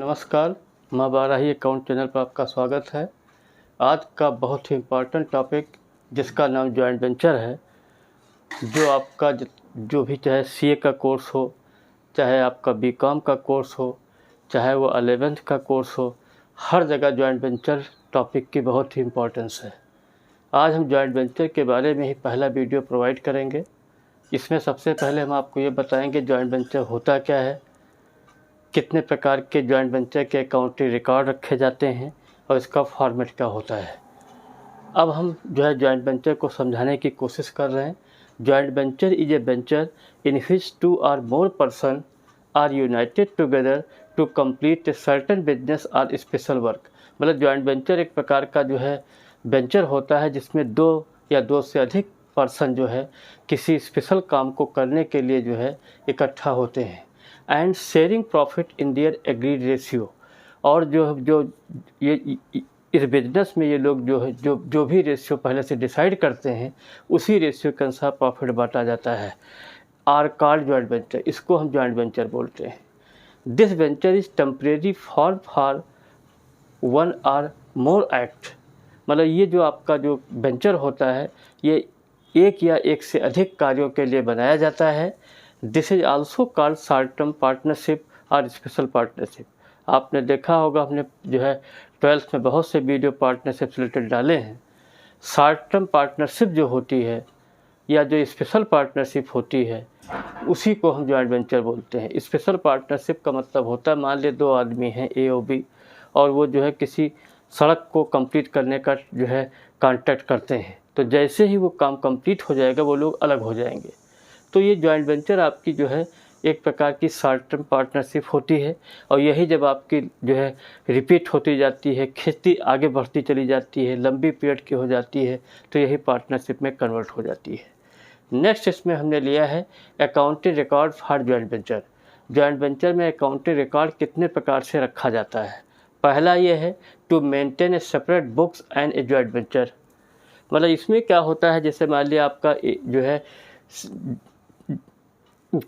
नमस्कार, माँ Barahi account channel पर आपका स्वागत है। आज का बहुत ही इम्पोर्टेंट टॉपिक जिसका नाम जॉइंट वेंचर है, जो आपका जो भी चाहे सीए का कोर्स हो, चाहे आपका बीकॉम का कोर्स हो, चाहे वो 11th का कोर्स हो, हर जगह जॉइंट वेंचर टॉपिक की बहुत ही इम्पोर्टेंस है। आज हम जॉइंट वेंचर के बारे में ही पहला वीडियो प्रोवाइड करेंगे। इसमें सबसे पहले हम आपको ये बताएंगे जॉइंट वेंचर होता क्या है, कितने प्रकार के जॉइंट वेंचर के अकाउंटिंग रिकॉर्ड रखे जाते हैं और इसका फॉर्मेट क्या होता है। अब हम जॉइंट वेंचर को समझाने की कोशिश कर रहे हैं। Joint venture is a venture in which 2 or more person are united together to complete a certain business और स्पेशल वर्क। मतलब जॉइंट वेंचर एक प्रकार का वेंचर होता है जिसमें 2 या 2 से अधिक पर्सन किसी स्पेशल काम को करने के लिए इकट्ठा होते हैं and sharing profit in their agreed ratio. और ये इस बिजनेस में ये लोग जो भी रेशियो पहले से डिसाइड करते हैं उसी रेशियो के अनुसार प्रॉफिट बांटा जाता है। आर कॉल्ड जॉइंट वेंचर, इसको हम जॉइंट वेंचर बोलते हैं। This venture is temporary for 1 or more act. मतलब ये जो आपका वेंचर होता है ये एक या एक से अधिक कार्यों के लिए बनाया जाता है। This is also called short term partnership और स्पेशल पार्टनरशिप। आपने देखा होगा, हमने 12th में बहुत से वीडियो पार्टनरशिप रिलेटेड डाले हैं। शॉर्ट टर्म पार्टनरशिप जो होती है या जो स्पेशल पार्टनरशिप होती है उसी को हम जॉइंट वेंचर बोलते हैं। स्पेशल पार्टनरशिप का मतलब होता है, मान लिया 2 आदमी हैं ए और बी, और वो किसी सड़क को कंप्लीट करने का कॉन्ट्रैक्ट करते हैं। तो जैसे ही वो काम कंप्लीट हो जाएगा वो लोग अलग हो जाएंगे। तो ये जॉइंट वेंचर आपकी एक प्रकार की शॉर्ट टर्म पार्टनरशिप होती है। और यही जब आपकी रिपीट होती जाती है, खेती आगे बढ़ती चली जाती है, लंबी पीरियड की हो जाती है, तो यही पार्टनरशिप में कन्वर्ट हो जाती है। नेक्स्ट इसमें हमने लिया है accounting record for joint venture. Joint venture में अकाउंटिंग रिकॉर्ड कितने प्रकार से रखा जाता है। पहला ये है to maintain a separate books and a joint venture. मतलब इसमें क्या होता है, जैसे मान लिया आपका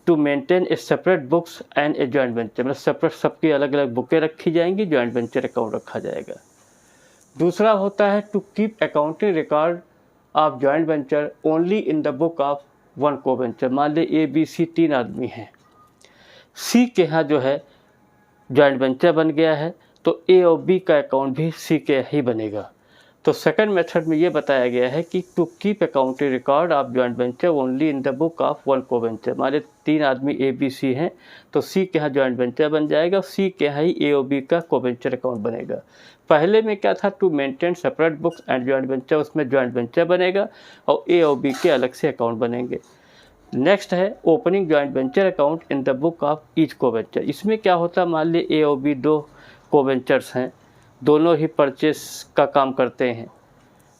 to maintain a separate books and a joint venture, मतलब सेपरेट सबकी अलग अलग बुकें रखी जाएंगी, जॉइंट वेंचर अकाउंट रखा जाएगा। दूसरा होता है to keep accounting record of joint venture only in the book of 1 co venture. मान लीजिए ABC 3 आदमी हैं, सी के यहाँ जॉइंट वेंचर बन गया है तो ए और बी का अकाउंट भी सी के ही बनेगा। तो सेकंड मेथड में ये बताया गया है कि to keep accounting record of joint venture only in the book of 1 co venture. हमारे 3 आदमी ABC हैं तो सी के यहाँ जॉइंट वेंचर बन जाएगा, सी के यहाँ ही ए और बी का को वेंचर अकाउंट बनेगा। पहले में क्या था, to maintain separate books and joint venture, उसमें जॉइंट वेंचर बनेगा और ए और बी के अलग से अकाउंट बनेंगे। नेक्स्ट है opening joint venture account in the book of each को वेंचर। इसमें क्या होता है, मान ली ए और बी 2 को वेंचर्स हैं, दोनों ही परचेस का काम करते हैं।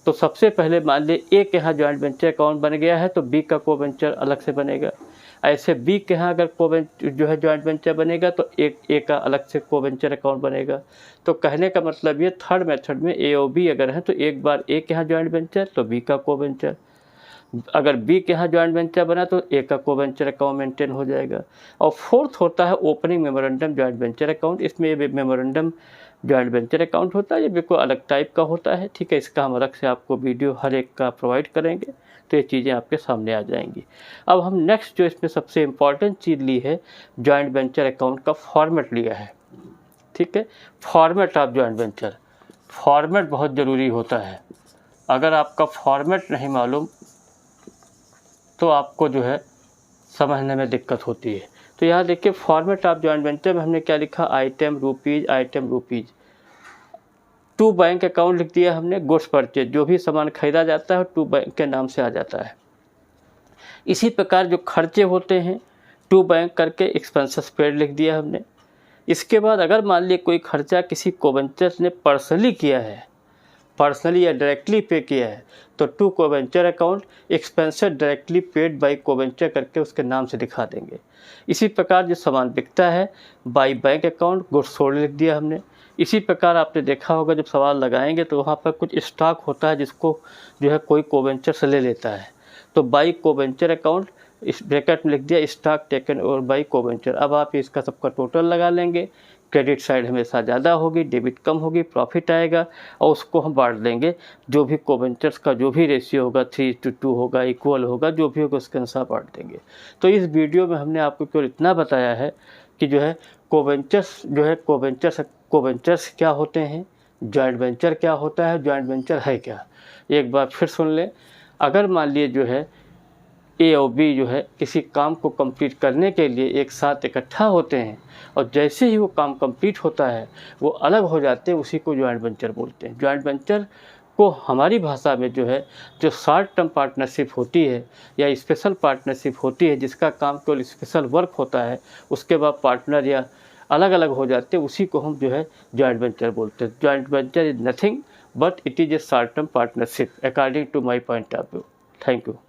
तो सबसे पहले मान लीजिए ए के यहाँ जॉइंट वेंचर अकाउंट बन गया है तो बी का को वेंचर अलग से बनेगा। ऐसे बी के यहाँ अगर जॉइंट वेंचर बनेगा तो ए का अलग से को वेंचर अकाउंट बनेगा। तो कहने का मतलब ये थर्ड मेथड में ए और बी अगर है तो एक बार ए के यहाँ जॉइंट वेंचर तो बी का को वेंचर, अगर बी के यहाँ जॉइंट वेंचर बना तो ए का को वेंचर अकाउंट मेंटेन हो जाएगा। और फोर्थ होता है opening memorandum joint venture account. इसमें ये मेमोरेंडम जॉइंट वेंचर अकाउंट होता है, ये बिल्कुल अलग टाइप का होता है, ठीक है। इसका हम अलग से आपको वीडियो हर एक का प्रोवाइड करेंगे तो ये चीज़ें आपके सामने आ जाएंगी। अब हम नेक्स्ट जो इसमें सबसे इम्पॉर्टेंट चीज़ ली है, जॉइंट वेंचर अकाउंट का फॉर्मेट लिया है, ठीक है। Format of joint venture, format बहुत ज़रूरी होता है। अगर आपका फॉर्मेट नहीं मालूम तो आपको समझने में दिक्कत होती है। तो यहाँ देखिए फॉर्मेट ऑफ जॉइंट वेंचर में हमने क्या लिखा, item rupees. To bank account लिख दिया हमने, गुड्स परचेज, जो भी सामान खरीदा जाता है टू बैंक के नाम से आ जाता है। इसी प्रकार जो खर्चे होते हैं टू बैंक करके एक्सपेंसेस पेड लिख दिया हमने। इसके बाद अगर मान लीजिए कोई खर्चा किसी कोवेंचर ने पर्सनली किया है, पर्सनली या डायरेक्टली पे किया है तो to coventure account expenses directly paid by coventure करके उसके नाम से दिखा देंगे। इसी प्रकार जो सामान बिकता है by bank account goods sold लिख दिया हमने। इसी प्रकार आपने देखा होगा जब सवाल लगाएंगे तो वहाँ पर कुछ स्टॉक होता है जिसको कोई कोवेंचर से ले लेता है, तो बाय कोवेंचर अकाउंट इस ब्रैकेट में लिख दिया स्टॉक टेकन और बाय कोवेंचर। अब आप इसका सबका टोटल लगा लेंगे क्रेडिट साइड हमेशा ज़्यादा होगी, डेबिट कम होगी, प्रॉफिट आएगा और उसको हम बांट देंगे। जो भी कोवेंचर्स का जो भी रेशियो होगा 3:2 होगा, इक्वल होगा, जो भी होगा उसके अनुसार बांट देंगे। तो इस वीडियो में हमने आपको केवल इतना बताया है कि जो है कोवेंचर्स क्या होते हैं, जॉइंट वेंचर क्या होता है, जॉइंट वेंचर है क्या। एक बार फिर सुन लें। अगर मान लिए जो है ए और बी जो है किसी काम को कंप्लीट करने के लिए एक साथ इकट्ठा होते हैं और जैसे ही वो काम कंप्लीट होता है वो अलग हो जाते हैं, उसी को जॉइंट वेंचर बोलते हैं। जॉइंट वेंचर को हमारी भाषा में जो है जो शॉर्ट टर्म पार्टनरशिप होती है या स्पेशल पार्टनरशिप होती है, जिसका काम केवल स्पेशल वर्क होता है, उसके बाद पार्टनर या अलग अलग हो जाते हैं, उसी को हम जो है जॉइंट वेंचर बोलते हैं। Joint venture is nothing but it is a short term partnership according to my point of view. Thank you.